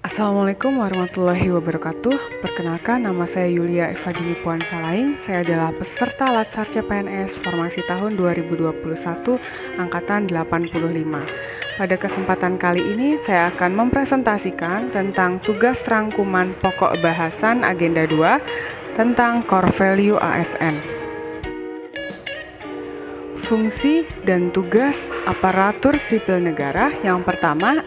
Assalamualaikum warahmatullahi wabarakatuh. Perkenalkan, nama saya Yulia Evadini Puan Salaing. Saya adalah peserta Latsar CPNS Formasi tahun 2021 Angkatan 85. Pada kesempatan kali ini, saya akan mempresentasikan tentang tugas rangkuman pokok bahasan Agenda 2 tentang Core Value ASN. Fungsi dan tugas aparatur sipil negara yang pertama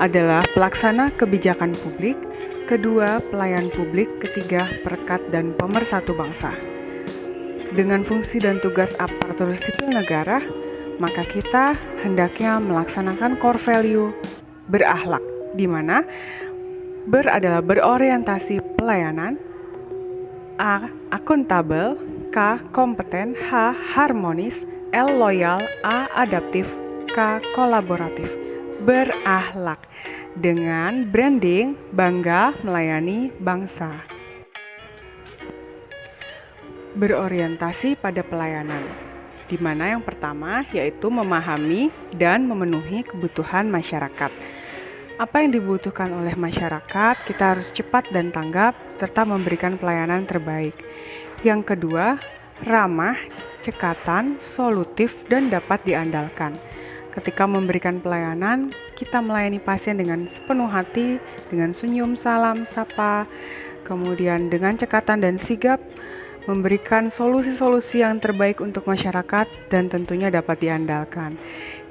adalah pelaksana kebijakan publik, kedua pelayan publik, ketiga perekat dan pemersatu bangsa. Dengan fungsi dan tugas aparatur sipil negara, maka kita hendaknya melaksanakan core value berakhlak, di mana ber adalah berorientasi pelayanan, A. akuntabel, K. kompeten, H. harmonis, L. loyal, A. adaptif, K. kolaboratif. Berakhlak dengan branding bangga melayani bangsa. Berorientasi pada pelayanan, di mana yang pertama yaitu memahami dan memenuhi kebutuhan masyarakat. Apa yang dibutuhkan oleh masyarakat, kita harus cepat dan tanggap serta memberikan pelayanan terbaik. Yang kedua, ramah, cekatan, solutif dan dapat diandalkan. Ketika memberikan pelayanan, kita melayani pasien dengan sepenuh hati, dengan senyum, salam, sapa, kemudian dengan cekatan dan sigap, memberikan solusi-solusi yang terbaik untuk masyarakat dan tentunya dapat diandalkan.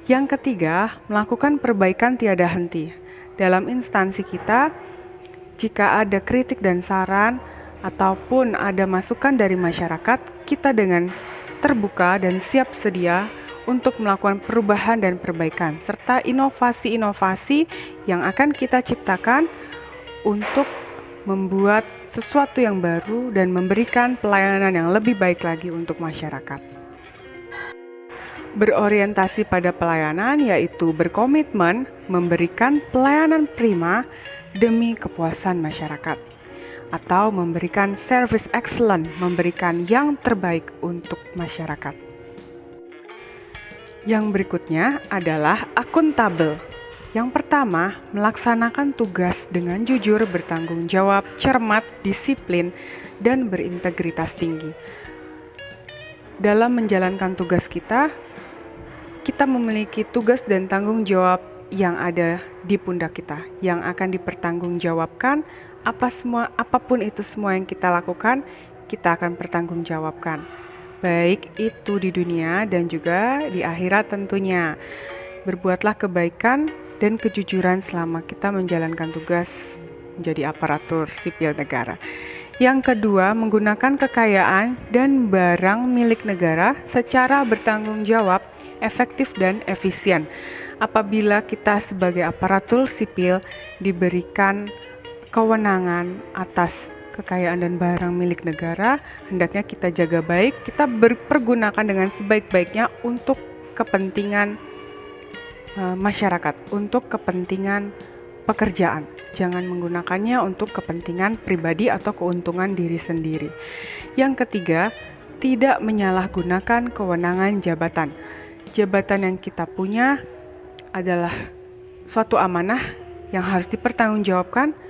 Yang ketiga, melakukan perbaikan tiada henti. Dalam instansi kita, jika ada kritik dan saran, ataupun ada masukan dari masyarakat, kita dengan terbuka dan siap sedia untuk melakukan perubahan dan perbaikan, serta inovasi-inovasi yang akan kita ciptakan untuk membuat sesuatu yang baru dan memberikan pelayanan yang lebih baik lagi untuk masyarakat. Berorientasi pada pelayanan yaitu berkomitmen memberikan pelayanan prima demi kepuasan masyarakat, atau memberikan service excellent, memberikan yang terbaik untuk masyarakat. Yang berikutnya adalah akuntabel. Yang pertama, melaksanakan tugas dengan jujur, bertanggung jawab, cermat, disiplin, dan berintegritas tinggi. Dalam menjalankan tugas kita memiliki tugas dan tanggung jawab yang ada di pundak kita, yang akan dipertanggungjawabkan. Apapun itu semua yang kita lakukan, kita akan pertanggungjawabkan. Baik itu di dunia dan juga di akhirat tentunya. Berbuatlah kebaikan dan kejujuran selama kita menjalankan tugas menjadi aparatur sipil negara. Yang kedua, menggunakan kekayaan dan barang milik negara secara bertanggung jawab, efektif dan efisien. Apabila kita sebagai aparatur sipil diberikan kewenangan atas kekayaan dan barang milik negara, hendaknya kita jaga baik, kita pergunakan dengan sebaik-baiknya untuk kepentingan masyarakat, untuk kepentingan pekerjaan. Jangan menggunakannya untuk kepentingan pribadi atau keuntungan diri sendiri. Yang ketiga, tidak menyalahgunakan kewenangan jabatan. Jabatan yang kita punya adalah suatu amanah yang harus dipertanggungjawabkan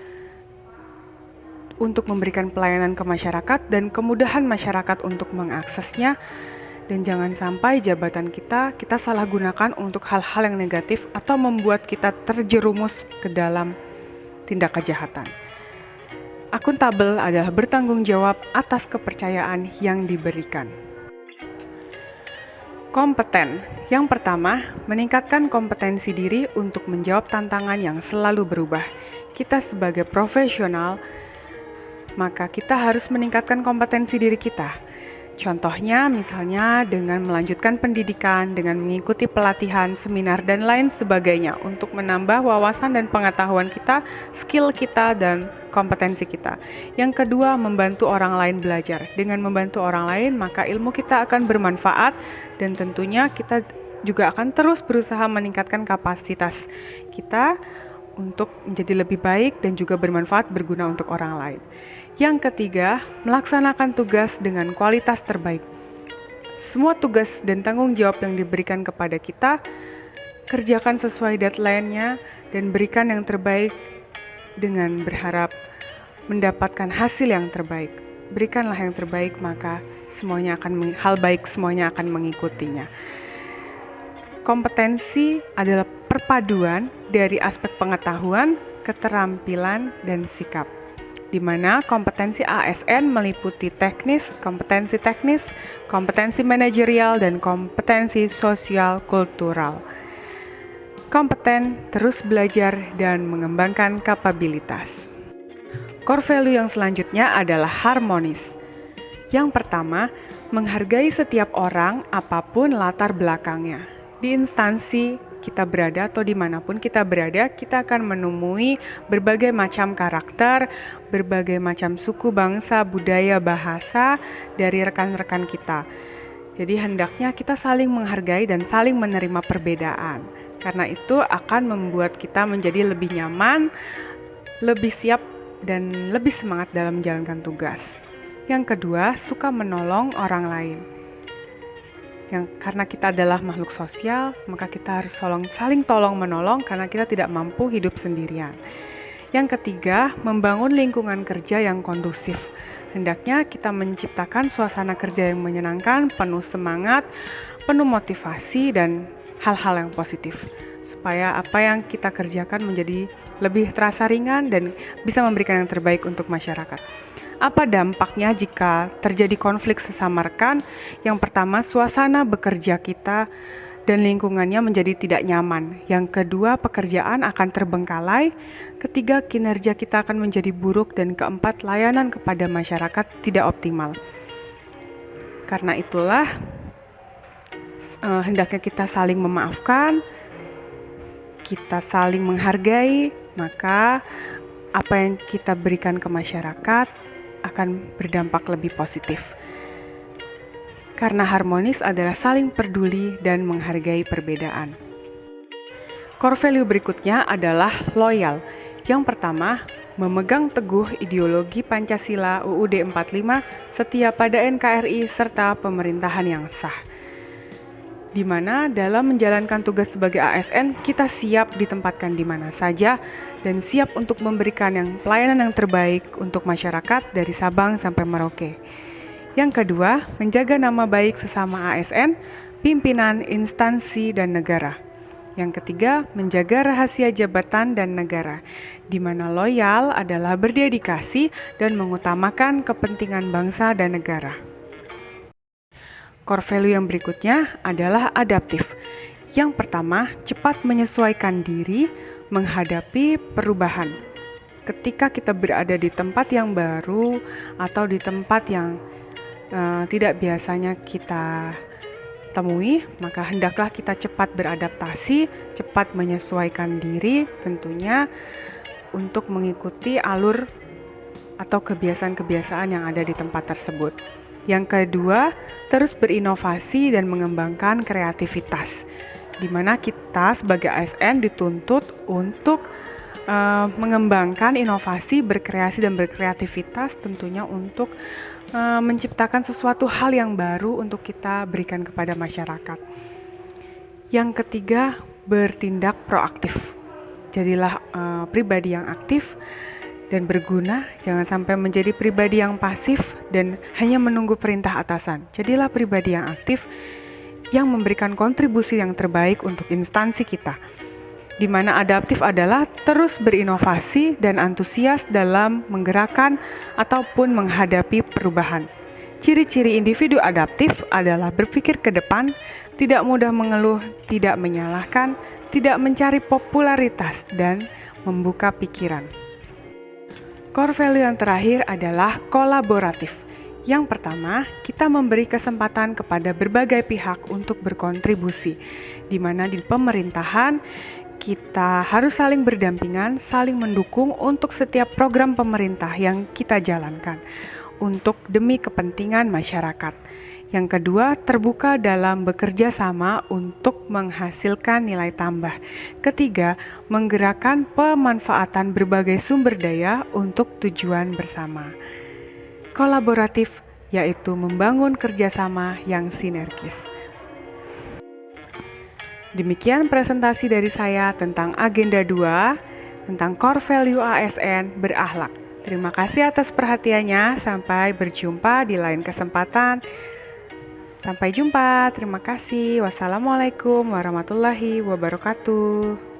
untuk memberikan pelayanan ke masyarakat dan kemudahan masyarakat untuk mengaksesnya, dan jangan sampai jabatan kita salah gunakan untuk hal-hal yang negatif atau membuat kita terjerumus ke dalam tindak kejahatan. Akuntabel adalah bertanggung jawab atas kepercayaan yang diberikan. Kompeten. Yang pertama, meningkatkan kompetensi diri untuk menjawab tantangan yang selalu berubah. Kita sebagai profesional, maka kita harus meningkatkan kompetensi diri kita. Contohnya misalnya dengan melanjutkan pendidikan, dengan mengikuti pelatihan, seminar, dan lain sebagainya untuk menambah wawasan dan pengetahuan kita, skill kita, dan kompetensi kita. Yang kedua, membantu orang lain belajar. Dengan membantu orang lain, maka ilmu kita akan bermanfaat dan tentunya kita juga akan terus berusaha meningkatkan kapasitas kita untuk menjadi lebih baik dan juga bermanfaat, berguna untuk orang lain. Yang ketiga, melaksanakan tugas dengan kualitas terbaik. Semua tugas dan tanggung jawab yang diberikan kepada kita, kerjakan sesuai deadline-nya dan berikan yang terbaik dengan berharap mendapatkan hasil yang terbaik. Berikanlah yang terbaik, maka hal baik semuanya akan mengikutinya. Kompetensi adalah perpaduan dari aspek pengetahuan, keterampilan, dan sikap, di mana kompetensi ASN meliputi kompetensi teknis, kompetensi manajerial, dan kompetensi sosial kultural. Kompeten, terus belajar, dan mengembangkan kapabilitas. Core value yang selanjutnya adalah harmonis. Yang pertama, menghargai setiap orang apapun latar belakangnya. Di instansi kita berada atau dimanapun kita berada, kita akan menemui berbagai macam karakter, berbagai macam suku, bangsa, budaya, bahasa dari rekan-rekan kita. Jadi hendaknya kita saling menghargai dan saling menerima perbedaan. Karena itu akan membuat kita menjadi lebih nyaman, lebih siap, dan lebih semangat dalam menjalankan tugas. Yang kedua, suka menolong orang lain. Karena kita adalah makhluk sosial, maka kita harus saling tolong-menolong karena kita tidak mampu hidup sendirian. Yang ketiga, membangun lingkungan kerja yang kondusif. Hendaknya kita menciptakan suasana kerja yang menyenangkan, penuh semangat, penuh motivasi, dan hal-hal yang positif. Supaya apa yang kita kerjakan menjadi lebih terasa ringan dan bisa memberikan yang terbaik untuk masyarakat. Apa dampaknya jika terjadi konflik sesama rekan? Yang pertama, suasana bekerja kita dan lingkungannya menjadi tidak nyaman. Yang kedua, pekerjaan akan terbengkalai. Ketiga, kinerja kita akan menjadi buruk. Dan keempat, layanan kepada masyarakat tidak optimal. Karena itulah, hendaknya kita saling memaafkan, kita saling menghargai, maka apa yang kita berikan ke masyarakat akan berdampak lebih positif. Karena harmonis adalah saling peduli dan menghargai perbedaan. Core value berikutnya adalah loyal. Yang pertama, memegang teguh ideologi Pancasila UUD 45, setia pada NKRI, serta pemerintahan yang sah. Di mana dalam menjalankan tugas sebagai ASN, kita siap ditempatkan di mana saja dan siap untuk memberikan pelayanan yang terbaik untuk masyarakat dari Sabang sampai Merauke. Yang kedua, menjaga nama baik sesama ASN, pimpinan, instansi, dan negara. Yang ketiga, menjaga rahasia jabatan dan negara, di mana loyal adalah berdedikasi dan mengutamakan kepentingan bangsa dan negara. Core value yang berikutnya adalah adaptif. Yang pertama, cepat menyesuaikan diri menghadapi perubahan. Ketika kita berada di tempat yang baru atau di tempat yang tidak biasanya kita temui, maka hendaklah kita cepat beradaptasi, cepat menyesuaikan diri tentunya untuk mengikuti alur atau kebiasaan-kebiasaan yang ada di tempat tersebut. Yang kedua, terus berinovasi dan mengembangkan kreativitas, di mana kita sebagai ASN dituntut untuk mengembangkan inovasi, berkreasi dan berkreativitas tentunya untuk menciptakan sesuatu hal yang baru untuk kita berikan kepada masyarakat. Yang ketiga, bertindak proaktif. Jadilah pribadi yang aktif dan berguna, jangan sampai menjadi pribadi yang pasif dan hanya menunggu perintah atasan. Jadilah pribadi yang aktif yang memberikan kontribusi yang terbaik untuk instansi kita. Di mana adaptif adalah terus berinovasi dan antusias dalam menggerakkan ataupun menghadapi perubahan. Ciri-ciri individu adaptif adalah berpikir ke depan, tidak mudah mengeluh, tidak menyalahkan, tidak mencari popularitas, dan membuka pikiran. Core value yang terakhir adalah kolaboratif. Yang pertama, kita memberi kesempatan kepada berbagai pihak untuk berkontribusi, di mana di pemerintahan kita harus saling berdampingan, saling mendukung untuk setiap program pemerintah yang kita jalankan, untuk demi kepentingan masyarakat. Yang kedua, terbuka dalam bekerja sama untuk menghasilkan nilai tambah. Ketiga, menggerakkan pemanfaatan berbagai sumber daya untuk tujuan bersama. Kolaboratif, yaitu membangun kerjasama yang sinergis. Demikian presentasi dari saya tentang agenda 2. tentang core value ASN berakhlak. Terima kasih atas perhatiannya. Sampai berjumpa di lain kesempatan. Sampai jumpa. Terima kasih. Wassalamualaikum warahmatullahi wabarakatuh.